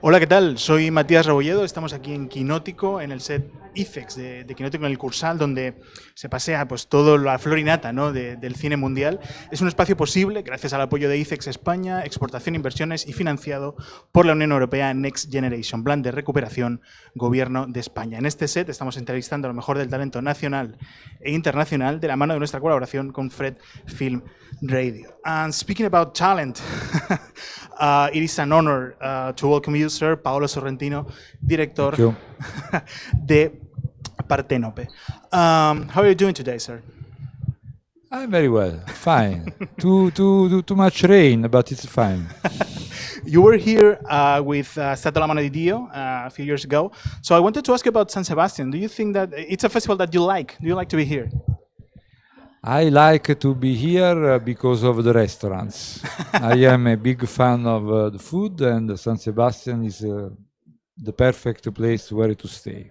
Hola, ¿qué tal? Soy Matías Rebolledo, estamos aquí en Kinótico, en el set IFEX de Kinótico en el Cursal, donde se pasea pues toda la flor y nata, ¿no?, del cine mundial. Es un espacio posible gracias al apoyo de IFEX España, exportación, inversiones y financiado por la Unión Europea Next Generation, Plan de Recuperación, Gobierno de España. En este set estamos entrevistando a lo mejor del talento nacional e internacional de la mano de nuestra colaboración con Fred Film Radio. And speaking about talent, it is an honor to welcome you, sir, Paolo Sorrentino, director de Parthenope. How are you doing today, sir? I'm very well, fine. Too much rain, but it's fine. You were here with Celeste Dalla Porta a few years ago, so I wanted to ask you about San Sebastian. Do you think that it's a festival that you like? Do you like to be here? I like to be here because of the restaurants. I am a big fan of the food, and San Sebastian is the perfect place where to stay.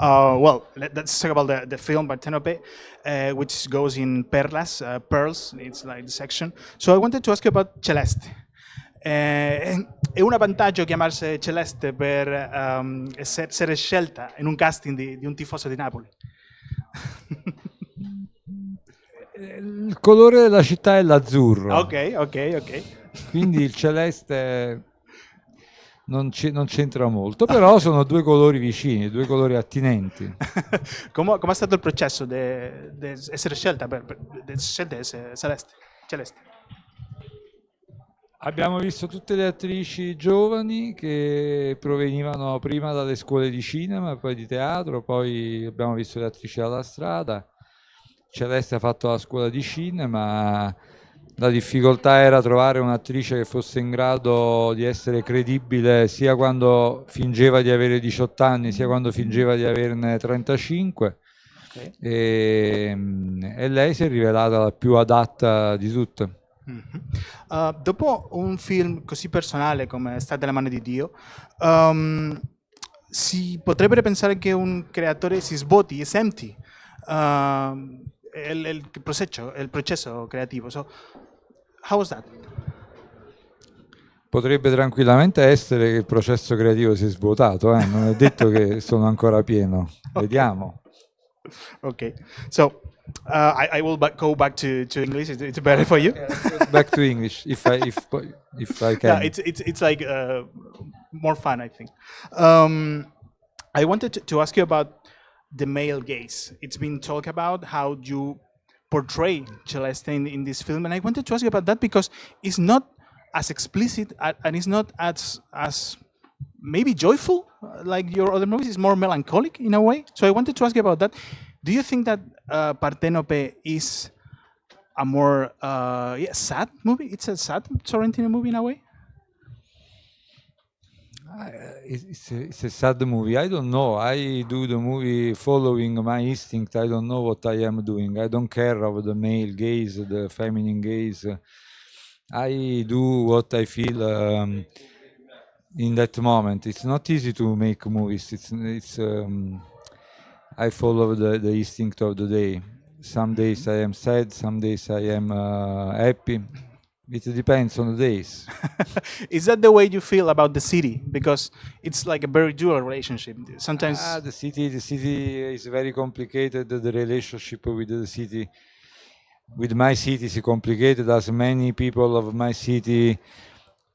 Well, let's talk about the film Parthenope, which goes in Perlas, Pearls, it's like the section. So I wanted to ask you about Celeste. È un vantaggio chiamarsi Celeste per essere scelta in un casting di un tifoso di Napoli? Il colore della città è l'azzurro. Ok. Quindi il celeste non c'entra molto, però sono due colori vicini, due colori attinenti. Come è stato il processo di essere scelta per essere Celeste? Abbiamo visto tutte le attrici giovani che provenivano prima dalle scuole di cinema, poi di teatro, poi abbiamo visto le attrici dalla strada. Celeste ha fatto la scuola di cinema, la difficoltà era trovare un'attrice che fosse in grado di essere credibile sia quando fingeva di avere 18 anni, sia quando fingeva di averne 35. Okay. E lei si è rivelata la più adatta di tutte. Mm-hmm. Dopo un film così personale come Sta della mano di Dio, si potrebbe pensare che un creatore si svuoti, is empty. El processo creativo. So, how was that? Potrebbe tranquillamente essere che il processo creativo si è svuotato, non è detto che sono ancora pieno. Vediamo. Okay, so I will go back to English. It's better for you. Back to English, if I can. Yeah, it's like more fun, I think. I wanted to ask you about the male gaze. It's been talked about how you portray Celeste in this film, and I wanted to ask you about that because it's not as explicit and it's not as maybe joyful like your other movies. It's more melancholic in a way. So I wanted to ask you about that. Do you think that Parthenope is a more sad movie? It's a sad Sorrentino movie in a way? It's a sad movie. I don't know. I do the movie following my instinct. I don't know what I am doing. I don't care of the male gaze, the feminine gaze. I do what I feel in that moment. It's not easy to make movies. I follow the instinct of the day. Some days I am sad. Some days I am happy. It depends on the days. Is that the way you feel about the city? Because it's like a very dual relationship. Sometimes the city is very complicated. The relationship with the city, with my city, is complicated. As many people of my city,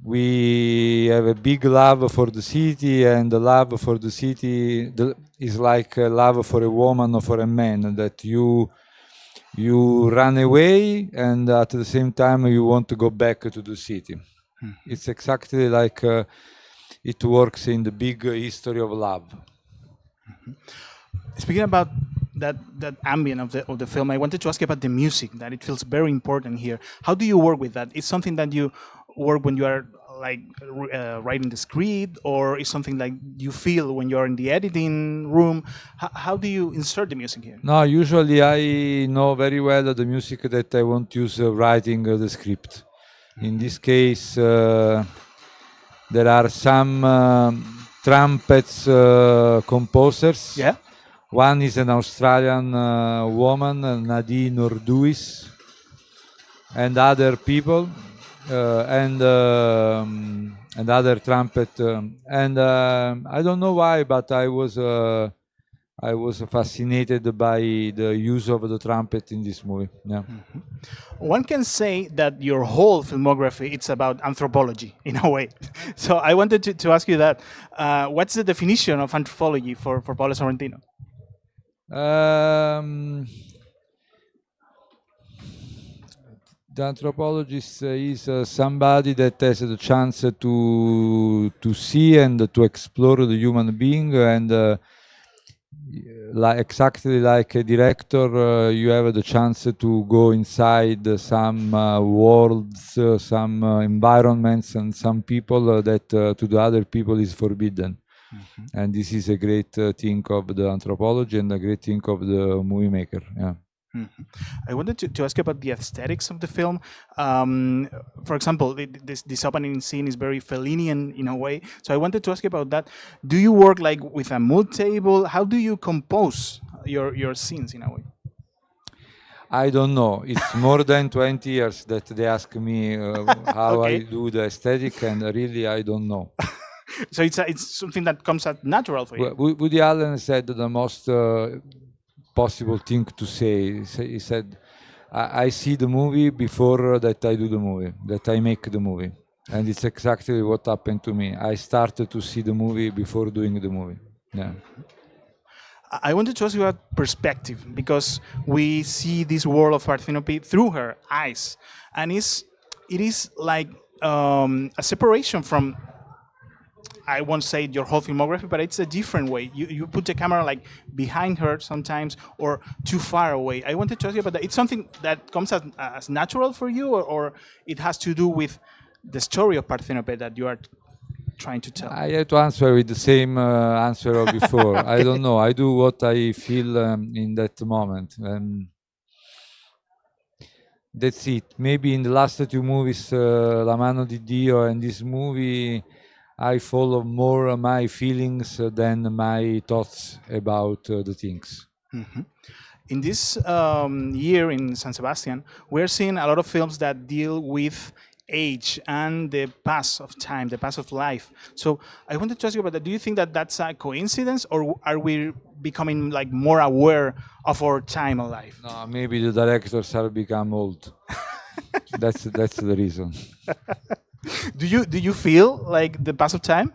we have a big love for the city, and the love for the city is like a love for a woman or for a man, that you run away and at the same time you want to go back to the city. It's exactly like it works in the big history of love. Speaking about that ambient of the film, I wanted to ask you about the music, that it feels very important here. How do you work with that? Is something that you work when you are like writing the script, or is something like you feel when you're in the editing room? How do you insert the music here? No, usually I know very well the music that I want to use writing the script. In this case, there are some trumpets composers. Yeah. One is an Australian woman, Nadine Orduis, and other people. And and other trumpet, and I don't know why, but I was fascinated by the use of the trumpet in this movie. Yeah. One can say that your whole filmography it's about anthropology in a way. So I wanted to ask you that. What's the definition of anthropology for Paolo Sorrentino? The anthropologist is somebody that has the chance to see and to explore the human being, and exactly like a director, you have the chance to go inside some worlds, some environments, and some people that to the other people is forbidden. And this is a great thing of the anthropology and a great thing of the movie maker. Yeah. I wanted to ask you about the aesthetics of the film. For example, this opening scene is very Fellinian in a way. So I wanted to ask you about that. Do you work like with a mood table? How do you compose your scenes in a way? I don't know. It's more than 20 years that they ask me how Okay. I do the aesthetic, and really I don't know. So it's something that comes out natural for you. Woody Allen said the most possible thing to say. He said, I see the movie before that I do the movie, that I make the movie. And it's exactly what happened to me. I started to see the movie before doing the movie. Yeah. I wanted to ask you about perspective, because we see this world of Parthenope through her eyes. And it is like a separation from, I won't say your whole filmography, but it's a different way. You put the camera like behind her sometimes or too far away. I wanted to ask you about that. It's something that comes as natural for you, or it has to do with the story of Parthenope that you are trying to tell? I have to answer with the same answer of before. Okay. I don't know. I do what I feel in that moment. That's it. Maybe in the last two movies, La Mano di Dio and this movie, I follow more my feelings than my thoughts about the things. Mm-hmm. In this year in San Sebastian, we're seeing a lot of films that deal with age and the pass of time, the pass of life. So I wanted to ask you about that. Do you think that that's a coincidence, or are we becoming like more aware of our time alive? No, maybe the directors have become old. That's the reason. Do you feel like the pass of time?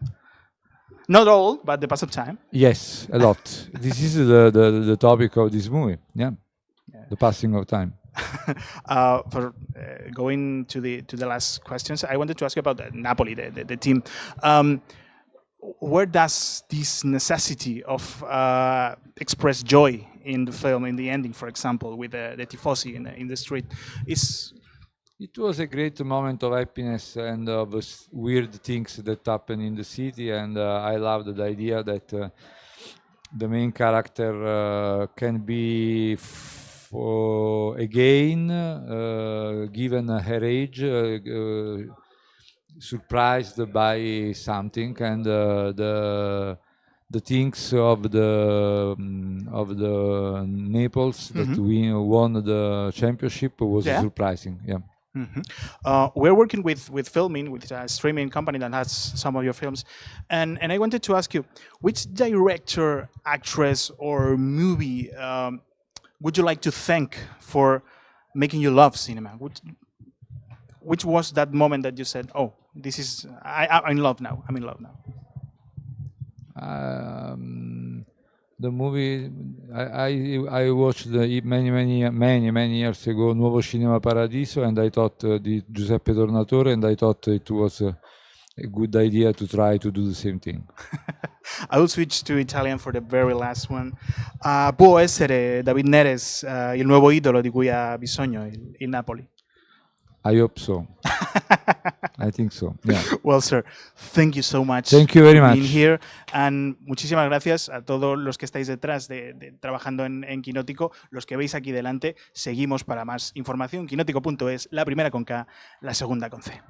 Not old, but the pass of time. Yes, a lot. This is the topic of this movie. Yeah, the passing of time. For going to the last questions, I wanted to ask you about Napoli, the team. Where does this necessity of express joy in the film, in the ending, for example, with the tifosi in the street, is? It was a great moment of happiness and of weird things that happen in the city, and I loved the idea that the main character can be again, given her age, surprised by something, and the things of the Naples that we won the championship was surprising. Yeah. Mm-hmm. We're working with filming, with a streaming company that has some of your films, and I wanted to ask you, which director, actress, or movie would you like to thank for making you love cinema? Which was that moment that you said, "Oh, this is I'm in love now. I'm in love now." The movie I watched many years ago, Nuovo Cinema Paradiso, and I thought di Giuseppe Tornatore, and I thought it was a good idea to try to do the same thing. I will switch to Italian for the very last one. Può essere David Neres il nuovo idolo di cui ha bisogno il Napoli? I hope so. I think so. Yeah. Well, sir, thank you so much. Thank you very for much. Being here, and muchísimas gracias a todos los que estáis detrás trabajando en Kinótico, los que veis aquí delante. Seguimos para más información. Kinótico.es, la primera con K, la segunda con C.